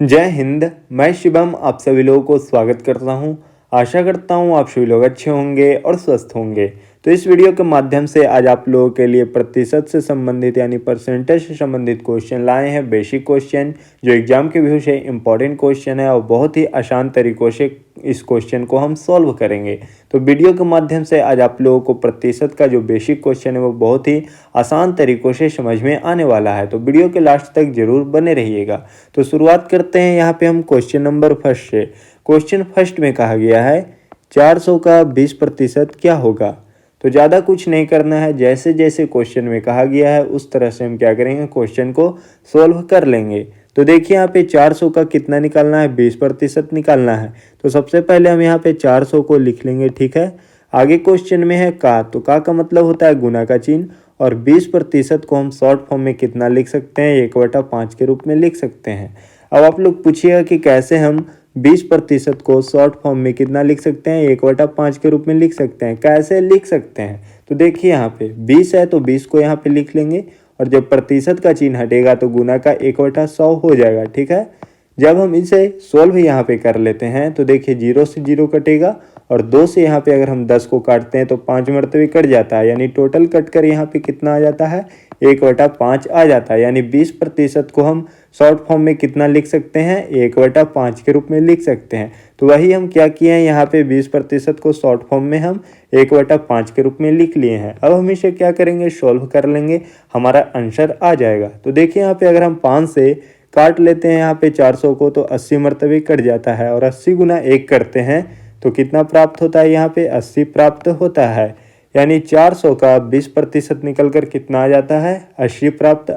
जय हिंद। मैं शिवम आप सभी लोगों को स्वागत करता हूं। आशा करता हूं आप सभी लोग अच्छे होंगे और स्वस्थ होंगे। तो इस वीडियो के माध्यम से आज आप लोगों के लिए प्रतिशत से संबंधित यानी परसेंटेज से संबंधित क्वेश्चन लाए हैं। बेसिक क्वेश्चन जो एग्जाम के व्यू से इंपॉर्टेंट क्वेश्चन है और बहुत ही आसान तरीक़ों से इस क्वेश्चन को हम सॉल्व करेंगे। तो वीडियो के माध्यम से आज आप लोगों को प्रतिशत का जो बेसिक क्वेश्चन है वो बहुत ही आसान तरीक़ों से समझ में आने वाला है। तो वीडियो के लास्ट तक जरूर बने रहिएगा। तो शुरुआत करते हैं यहाँ पे हम क्वेश्चन नंबर फर्स्ट से। क्वेश्चन फर्स्ट में कहा गया है 400 का 20% क्या होगा। तो ज़्यादा कुछ नहीं करना है, जैसे जैसे क्वेश्चन में कहा गया है उस तरह से हम क्या करेंगे, क्वेश्चन को सॉल्व कर लेंगे। तो देखिए यहाँ पे 400 का कितना निकालना है, 20% निकालना है। तो सबसे पहले हम यहाँ पे 400 को लिख लेंगे, ठीक है। आगे क्वेश्चन में है का, तो का मतलब होता है गुना का चिन्ह, और 20% को हम शॉर्ट फॉर्म में कितना लिख सकते हैं, 1/5 के रूप में लिख सकते हैं। अब आप लोग पूछिएगा कि कैसे हम 20% को शॉर्ट फॉर्म में कितना लिख सकते हैं, 1/5 के रूप में लिख सकते हैं। कैसे लिख सकते हैं, तो देखिए यहाँ पे 20 है तो 20 को यहाँ पे लिख लेंगे, और जब प्रतिशत का चिन्ह हटेगा तो गुना का 1/100 हो जाएगा, ठीक है। जब हम इसे सोल्व यहाँ पे कर लेते हैं तो देखिए 0 से 0 कटेगा, और 2 से यहाँ पे अगर हम 10 को काटते हैं तो 5 मरतबे कट जाता है, यानी टोटल कट कर यहाँ पे कितना आ जाता है, 1/5 आ जाता है। यानी 20% को हम शॉर्ट फॉर्म में कितना लिख सकते हैं, 1/5 के रूप में लिख सकते हैं। तो वही हम क्या किए हैं, यहाँ पे 20% को शॉर्ट फॉर्म में हम 1/5 के रूप में लिख लिए हैं। अब हम इसे क्या करेंगे, सॉल्व कर लेंगे, हमारा आंसर आ जाएगा। तो देखिए यहाँ पे अगर हम 5 से काट लेते हैं यहाँ पे 400 को तो 80 मरतबे कट जाता है, और 80 गुना 1 करते हैं तो कितना प्राप्त होता है, यहाँ पे 80 प्राप्त होता है। यानी 400 का 20% निकल कर कितना आ जाता है, 80 प्राप्त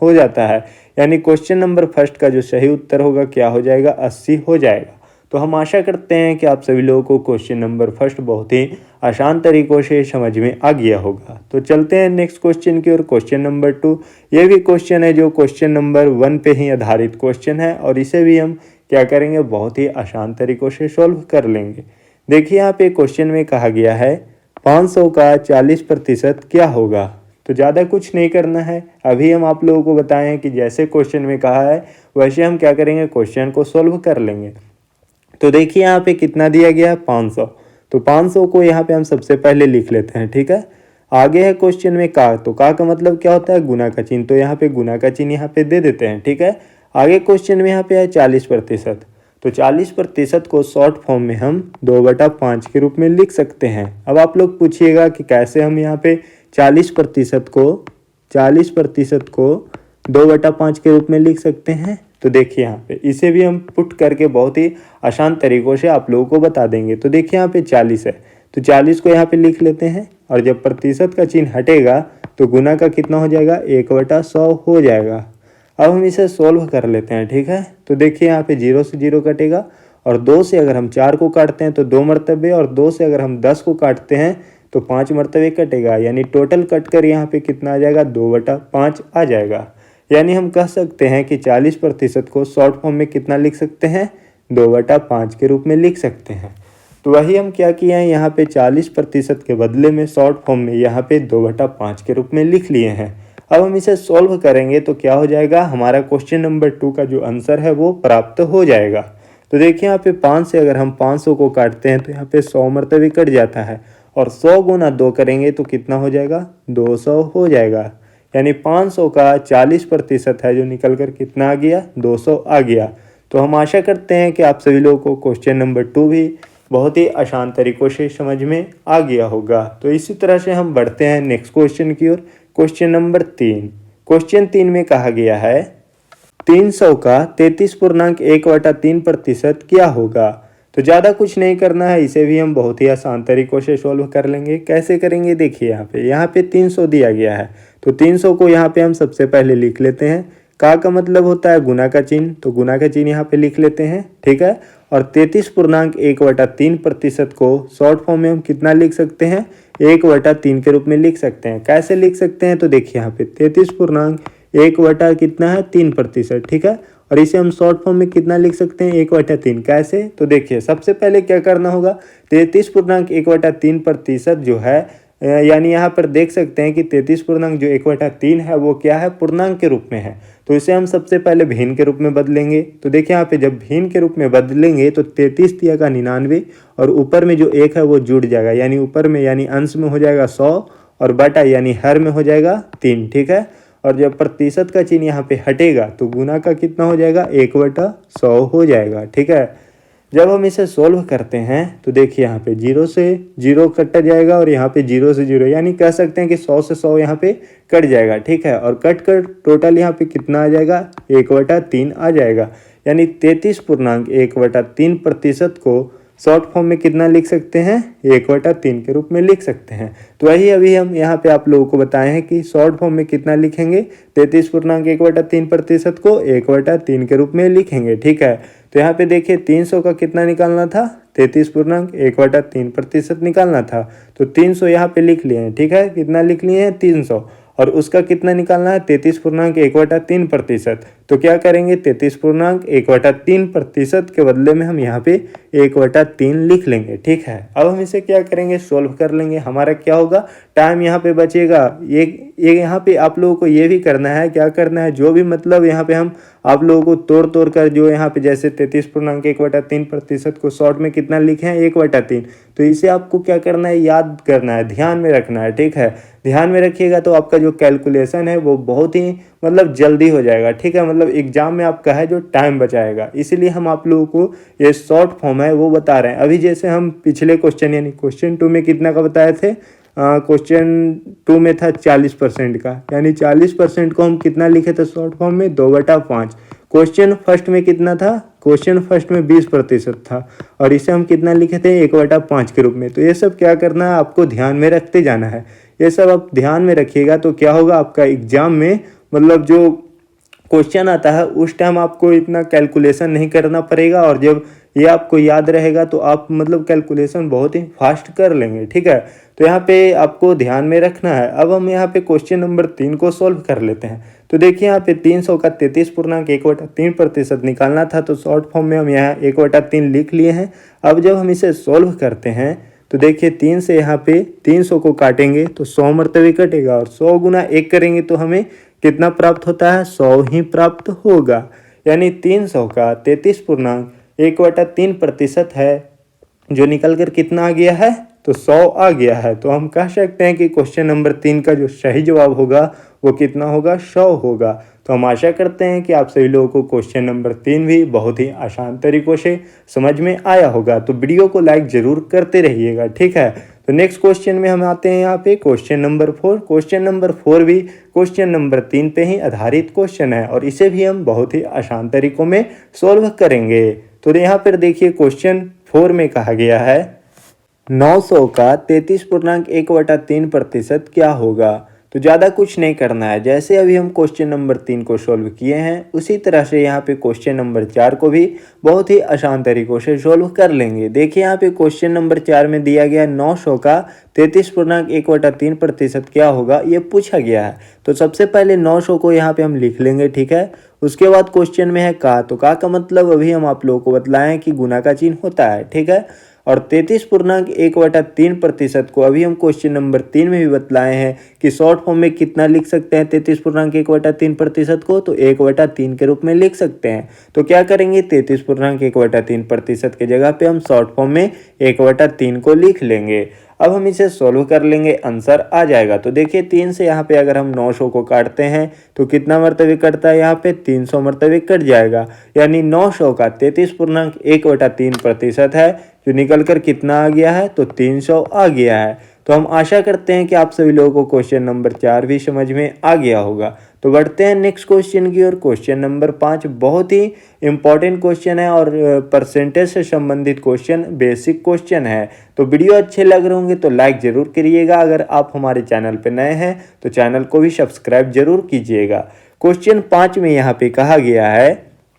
हो जाता है। यानी क्वेश्चन नंबर फर्स्ट का जो सही उत्तर होगा क्या हो जाएगा, 80 हो जाएगा। तो हम आशा करते हैं कि आप सभी लोगों को क्वेश्चन नंबर फर्स्ट बहुत ही आसान तरीक़ों से समझ में आ गया होगा। तो चलते हैं नेक्स्ट क्वेश्चन की ओर, क्वेश्चन नंबर 2। ये भी क्वेश्चन है जो क्वेश्चन नंबर 1 पे ही आधारित क्वेश्चन है, और इसे भी हम क्या करेंगे, बहुत ही आसान तरीक़ों से सॉल्व कर लेंगे। देखिए यहाँ पे क्वेश्चन में कहा गया है 500 का 40% क्या होगा। तो ज़्यादा कुछ नहीं करना है, अभी हम आप लोगों को बताएं कि जैसे क्वेश्चन में कहा है वैसे हम क्या करेंगे, क्वेश्चन को सॉल्व कर लेंगे। तो देखिए यहाँ पे कितना दिया गया है, 500। तो 500 को यहाँ पे हम सबसे पहले लिख लेते हैं, ठीक है। आगे है क्वेश्चन में का, तो का मतलब क्या होता है, गुना का चिन्ह, तो यहाँ पे गुना का चिन्ह यहाँ पे दे देते हैं, ठीक है। आगे क्वेश्चन में यहाँ पे है 40%, तो 40% को शॉर्ट फॉर्म में हम 2/5 के रूप में लिख सकते हैं। अब आप लोग पूछिएगा कि कैसे हम यहाँ पे 40% को 2/5 के रूप में लिख सकते हैं। तो देखिए यहाँ पे इसे भी हम पुट करके बहुत ही आसान तरीक़ों से आप लोगों को बता देंगे। तो देखिए यहाँ पे 40 है, तो 40 को यहाँ पे लिख लेते हैं, और जब प्रतिशत का चिन्ह हटेगा तो गुना का कितना हो जाएगा, 1/100 हो जाएगा। अब हम इसे सोल्व कर लेते हैं, ठीक है। तो देखिए यहाँ पे 0 से 0 कटेगा, और 2 से अगर हम 4 को काटते हैं तो 2 मरतबे, और 2 से अगर हम 10 को काटते हैं तो 5 मरतबे कटेगा, यानी टोटल कट कर यहाँ पे कितना आ जाएगा, 2/5 आ जाएगा। यानी हम कह सकते हैं कि 40% को शॉर्ट फॉर्म में कितना लिख सकते हैं, 2/5 के रूप में लिख सकते हैं। तो वही हम क्या किए हैं, यहाँ पे 40% के बदले में शॉर्ट फॉर्म में यहाँ पे 2/5 के रूप में लिख लिए हैं। अब हम इसे सॉल्व करेंगे तो क्या हो जाएगा, हमारा क्वेश्चन नंबर 2 का जो आंसर है वो प्राप्त हो जाएगा। तो देखिए यहाँ पे 5 से अगर हम 500 को काटते हैं तो यहाँ पे 100 मरतबे कट जाता है, और 100 गुना 2 करेंगे तो कितना हो जाएगा, 200 हो जाएगा। यानी 500 का 40% है जो निकल कर कितना आ गया, 200 आ गया। तो हम आशा करते हैं कि आप सभी लोगों को क्वेश्चन नंबर 2 भी बहुत ही आसान तरीक़ों से समझ में आ गया होगा। तो इसी तरह से हम बढ़ते हैं नेक्स्ट क्वेश्चन की ओर, क्वेश्चन नंबर 3। क्वेश्चन 3 में कहा गया है 300 का 33.1/3% क्या होगा। तो ज़्यादा कुछ नहीं करना है, इसे भी हम बहुत ही आसान तरीक़ों से सॉल्व कर लेंगे। कैसे करेंगे, देखिए यहाँ पे 300 दिया गया है, तो 300 को यहाँ पे हम सबसे पहले लिख लेते हैं। का मतलब होता है गुना का चिन्ह, तो गुना का चिन्ह यहाँ पे लिख लेते हैं, ठीक है। और 33.1/3% को शॉर्ट फॉर्म में हम कितना लिख सकते हैं, 1/3 के रूप में लिख सकते हैं। कैसे लिख सकते हैं, तो देखिए यहाँ पे 33.1 कितना है, 3%, ठीक है। और इसे हम शॉर्ट फॉर्म में कितना लिख सकते हैं, 1/3। कैसे, तो देखिए सबसे पहले क्या करना होगा, 33.1/3% जो है यानी यहाँ पर देख सकते हैं कि 33 पूर्णांक जो 1/3 है वो क्या है, पूर्णांक के रूप में है। तो इसे हम सबसे पहले भिन्न के रूप में बदलेंगे। तो देखिए यहाँ पे जब भिन्न के रूप में बदलेंगे तो 33 तिया का 99 और ऊपर में जो 1 है वो जुड़ जाएगा, यानी ऊपर में यानी अंश में हो जाएगा 100 और बटा यानी हर में हो जाएगा 3। ठीक है, और जब प्रतिशत का चिन्ह यहाँ पे हटेगा तो गुना का कितना हो जाएगा 1/100 हो जाएगा। ठीक है, जब हम इसे सोल्व करते हैं तो देखिए यहाँ पे 0 से 0 कट जाएगा और यहाँ पे 0 से 0 यानी कह सकते हैं कि 100 से 100 यहाँ पे कट जाएगा। ठीक है, और कट कर टोटल यहाँ पे कितना आ जाएगा 1/3 आ जाएगा, यानी 33.1/3% को शॉर्ट फॉर्म में कितना लिख सकते हैं 1/3 के रूप में लिख सकते हैं। तो वही अभी हम यहाँ पे आप लोगों को बताए हैं कि शॉर्ट फॉर्म में कितना लिखेंगे 33.1/3% को 1/3 के रूप में लिखेंगे। ठीक है, तो यहाँ पे देखिए 300 का कितना निकालना था 33.1/3% निकालना था, तो 300 यहाँ पे लिख लिए हैं। ठीक है, कितना लिख लिए हैं 300, और उसका कितना निकालना है 33.1/3%। तो क्या करेंगे 33.1/3% के बदले में हम यहाँ पे 1/3 लिख लेंगे। ठीक है, अब हम इसे क्या करेंगे सोल्व कर लेंगे। हमारा क्या होगा टाइम यहाँ पे बचेगा। ये यहाँ पे आप लोगों को ये भी करना है, क्या करना है जो भी मतलब यहाँ पे हम आप लोगों को तोड़ कर जो यहाँ पे जैसे 33.1/3% को शॉर्ट में कितना लिखे हैं 1/3, तो इसे आपको क्या करना है याद करना है, ध्यान में रखना है। ठीक है, ध्यान में रखिएगा तो आपका जो कैलकुलेशन है वो बहुत ही मतलब जल्दी हो जाएगा। ठीक है, मतलब एग्जाम में आपका है जो टाइम बचाएगा, इसीलिए हम आप लोगों को ये शॉर्ट फॉर्म है वो बता रहे हैं। अभी जैसे हम पिछले क्वेश्चन यानी क्वेश्चन 2 में कितना का बताए थे, क्वेश्चन 2 में था 40% का, यानी 40% को हम कितना लिखे थे शॉर्ट फॉर्म में 2/5। क्वेश्चन फर्स्ट में कितना था, क्वेश्चन फर्स्ट में 20% था और इसे हम कितना लिखे थे 1/5 के रूप में। तो ये सब क्या करना है आपको ध्यान में रखते जाना है, ये सब आप ध्यान में रखिएगा तो क्या होगा आपका एग्जाम में मतलब जो क्वेश्चन आता है उस टाइम आपको इतना कैलकुलेशन नहीं करना पड़ेगा, और जब ये आपको याद रहेगा तो आप मतलब कैलकुलेशन बहुत ही फास्ट कर लेंगे। ठीक है, तो यहाँ पे आपको ध्यान में रखना है। अब हम यहाँ पे क्वेश्चन नंबर 3 को सॉल्व कर लेते हैं। तो देखिए यहाँ पे 300 का 33.1/3% निकालना था, तो शॉर्ट फॉर्म में हम यहाँ 1/3 लिख लिए हैं। अब जब हम इसे सॉल्व करते हैं तो देखिए 3 से यहाँ पे 300 को काटेंगे तो 100 मरतबे कटेगा, और 100 गुना 1 करेंगे तो हमें कितना प्राप्त होता है 100 ही प्राप्त होगा, यानी 300 का 33.1/3% है जो निकल कर कितना आ गया है तो 100 आ गया है। तो हम कह सकते हैं कि क्वेश्चन नंबर 3 का जो सही जवाब होगा वो कितना होगा 100 होगा। तो हम आशा करते हैं कि आप सभी लोगों को क्वेश्चन नंबर 3 भी बहुत ही आसान तरीकों से समझ में आया होगा। तो वीडियो को लाइक जरूर करते रहिएगा। ठीक है, तो नेक्स्ट क्वेश्चन में हम आते हैं यहाँ पे क्वेश्चन नंबर 4। क्वेश्चन नंबर 4 भी क्वेश्चन नंबर 3 पे ही आधारित क्वेश्चन है और इसे भी हम बहुत ही आसान तरीकों में सोल्व करेंगे। तो यहाँ पर देखिए क्वेश्चन 4 में कहा गया है 900 का 33.1/3% क्या होगा। तो ज़्यादा कुछ नहीं करना है, जैसे अभी हम क्वेश्चन नंबर 3 को सॉल्व किए हैं उसी तरह से यहाँ पे क्वेश्चन नंबर 4 को भी बहुत ही आसान तरीक़ों से सॉल्व कर लेंगे। देखिए यहाँ पे क्वेश्चन नंबर 4 में दिया गया 900 का 33.1/3% क्या होगा ये पूछा गया है। तो सबसे पहले 900 को यहाँ पे हम लिख लेंगे। ठीक है, उसके बाद क्वेश्चन में है का, तो का मतलब अभी हम आप लोगों को बतलाएं कि गुना का चिन्ह होता है। ठीक है, और 33.1/3% को अभी हम क्वेश्चन नंबर 3 में भी बतलाए हैं कि शॉर्ट फॉर्म में कितना लिख सकते हैं 33.1/3% को, तो 1/3 के रूप में लिख सकते हैं। तो क्या करेंगे 33.1/3% के जगह पे हम शॉर्ट फॉर्म में 1/3 को लिख लेंगे। अब हम इसे सॉल्व कर लेंगे, आंसर आ जाएगा। तो देखिए 3 से यहाँ पे अगर हम 900 को काटते हैं तो कितना मरतबे कटता है, यहाँ पे 300 मरतबे कट जाएगा, यानी 900 का 33.1/3% है जो निकल कर कितना आ गया है तो 300 आ गया है। तो हम आशा करते हैं कि आप सभी लोगों को क्वेश्चन नंबर 4 भी समझ में आ गया होगा। तो बढ़ते हैं नेक्स्ट क्वेश्चन की ओर। क्वेश्चन नंबर 5 बहुत ही इंपॉर्टेंट क्वेश्चन है और परसेंटेज से संबंधित क्वेश्चन, बेसिक क्वेश्चन है। तो वीडियो अच्छे लग रहे होंगे तो लाइक ज़रूर करिएगा। अगर आप हमारे चैनल पर नए हैं तो चैनल को भी सब्सक्राइब जरूर कीजिएगा। क्वेश्चन 5 में यहाँ पे कहा गया है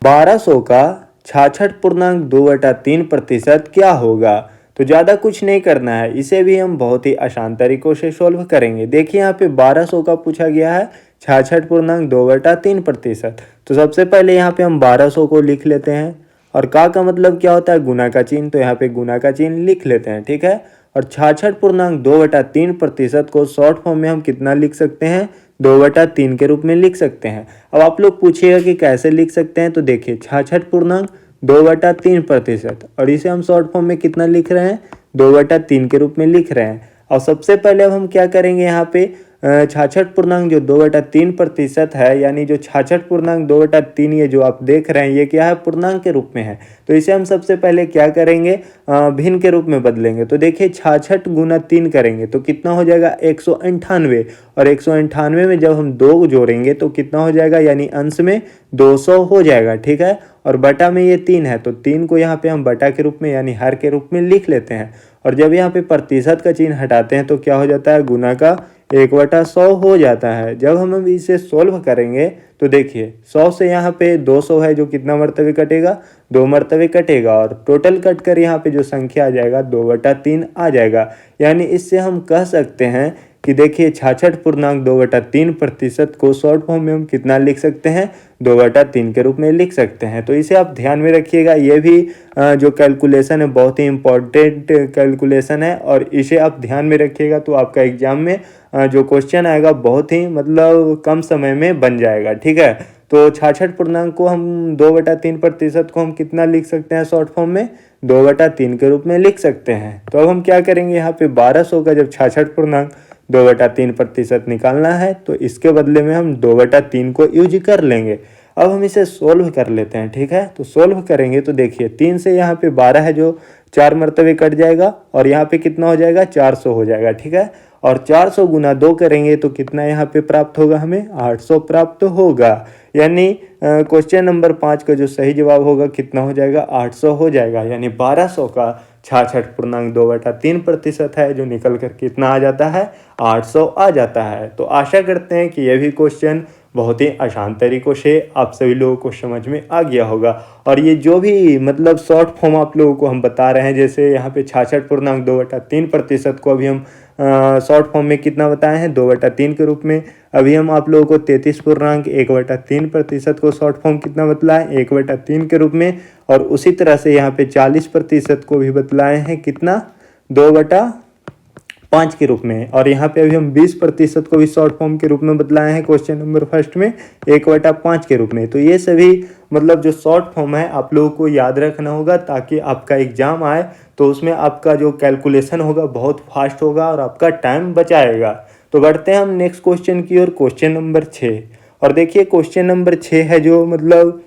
1200 का 66.2/3% क्या होगा। तो ज़्यादा कुछ नहीं करना है, इसे भी हम बहुत ही आसान तरीक़ों से सॉल्व करेंगे। देखिए यहाँ पे 1200 का पूछा गया है 66.2/3%। तो सबसे पहले यहाँ पे हम 1200 को लिख लेते हैं, और का मतलब क्या होता है गुना का चिन्ह, तो यहाँ पे गुना का चिन्ह लिख लेते हैं। ठीक है, और 66.2/3% को शॉर्ट फॉर्म में हम कितना लिख सकते हैं 2/3 के रूप में लिख सकते हैं। अब आप लोग पूछिएगा कि कैसे लिख सकते हैं, तो देखिए 66 पूर्णांक 2/3% और इसे हम शॉर्ट फॉर्म में कितना लिख रहे हैं, 2/3 के रूप में लिख रहे हैं। और सबसे पहले अब हम क्या करेंगे, यहाँ पे 66 पूर्णांक जो 2/3% है, यानी जो 66 पूर्णांक 2/3 ये जो आप देख रहे हैं ये क्या है, पूर्णांक के रूप में है। तो इसे हम सबसे पहले क्या करेंगे, भिन्न के रूप में बदलेंगे। तो देखिए 66 गुना 3 करेंगे तो कितना हो जाएगा, 198। और 198 में जब हम 2 जोड़ेंगे तो कितना हो जाएगा, यानी अंश में 200 हो जाएगा। ठीक है, और बटा में ये 3 है तो 3 को यहाँ पे हम बटा के रूप में यानी हर के रूप में लिख लेते हैं। और जब यहाँ पे प्रतिशत का चिन्ह हटाते हैं तो क्या हो जाता है, गुना का 1/100 हो जाता है। जब हम इसे सोल्व करेंगे तो देखिए 100 से यहाँ पे 200 है जो कितना मरतबे कटेगा, 2 मरतबे कटेगा और टोटल कट कर यहाँ पे जो संख्या आ जाएगा 2/3 आ जाएगा। यानी इससे हम कह सकते हैं कि देखिए 66 पूर्णांक 2/3% को शॉर्ट फॉर्म में हम कितना लिख सकते हैं, 2/3 के रूप में लिख सकते हैं। तो इसे आप ध्यान में रखिएगा, ये भी जो कैलकुलेशन है बहुत ही इम्पोर्टेंट कैलकुलेशन है और इसे आप ध्यान में रखिएगा तो आपका एग्जाम में जो क्वेश्चन आएगा बहुत ही मतलब कम समय में बन जाएगा। ठीक है, तो 66 पूर्णांक को हम 2/3% को हम कितना लिख सकते हैं शॉर्ट फॉर्म में, 2/3 के रूप में लिख सकते हैं। तो अब हम क्या करेंगे, यहाँ पे 1200 का जब 66 पूर्णांक 2/3% निकालना है तो इसके बदले में हम 2/3 को यूज कर लेंगे। अब हम इसे सोल्व कर लेते हैं। ठीक है, तो सोल्व करेंगे तो देखिए 3 से यहाँ पे 12 है जो 4 मरतबे कट जाएगा और यहाँ पे कितना हो जाएगा, 400 हो जाएगा। ठीक है, और 400 गुना 2 करेंगे तो कितना यहाँ पे प्राप्त होगा, हमें 800 प्राप्त होगा। यानी क्वेश्चन नंबर 5 का जो सही जवाब होगा कितना हो जाएगा, 800 हो जाएगा। यानी 1200 का 66 पूर्णांक 2/3% है जो निकल कर कितना आ जाता है, 800 आ जाता है। तो आशा करते हैं कि यह भी क्वेश्चन बहुत ही आसान तरीक़ों से आप सभी लोगों को समझ में आ गया होगा। और ये जो भी मतलब शॉर्ट फॉर्म आप लोगों को हम बता रहे हैं, जैसे यहाँ पे 66 पूर्णांक 2/3% को अभी हम शॉर्ट फॉर्म में कितना बताए हैं, 2/3 के रूप में। अभी हम आप लोगों को 33 पूर्णांक 1/3% को शॉर्ट फॉर्म कितना बतलाएं, 1/3 के रूप में। और उसी तरह से यहाँ पे 40% को भी बतलाए हैं कितना, 2/5 के रूप में। और यहाँ पे अभी हम 20% को भी शॉर्ट फॉर्म के रूप में बतलाए हैं क्वेश्चन नंबर फर्स्ट में 1/5 के रूप में। तो ये सभी मतलब जो शॉर्ट फॉर्म है आप लोगों को याद रखना होगा ताकि आपका एग्जाम आए तो उसमें आपका जो कैलकुलेशन होगा बहुत फास्ट होगा और आपका टाइम बचाएगा। तो बढ़ते हैं हम नेक्स्ट क्वेश्चन की ओर, क्वेश्चन नंबर 6। और देखिए क्वेश्चन नंबर 6 है जो मतलब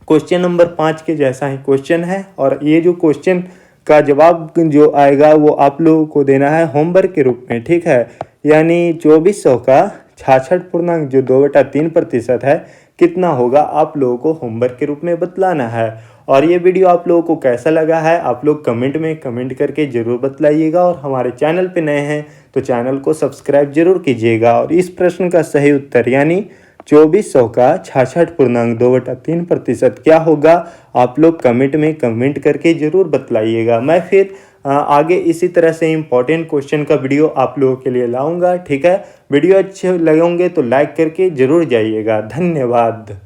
क्वेश्चन नंबर 5 के जैसा ही क्वेश्चन है और ये जो क्वेश्चन का जवाब जो आएगा वो आप लोगों को देना है होमवर्क के रूप में। ठीक है, यानी 2400 का 66 पूर्णांक जो 2/3% है कितना होगा, आप लोगों को होमवर्क के रूप में बतलाना है। और ये वीडियो आप लोगों को कैसा लगा है आप लोग कमेंट में कमेंट करके ज़रूर बतलाइएगा। और हमारे चैनल पे नए हैं तो चैनल को सब्सक्राइब जरूर कीजिएगा। और इस प्रश्न का सही उत्तर यानी 2400 का 66 पूर्णांक 2/3% क्या होगा, आप लोग कमेंट में कमेंट करके ज़रूर बतलाइएगा। मैं फिर आगे इसी तरह से इम्पोर्टेंट क्वेश्चन का वीडियो आप लोगों के लिए लाऊंगा। ठीक है, वीडियो अच्छे लगेंगे तो लाइक करके ज़रूर जाइएगा। धन्यवाद।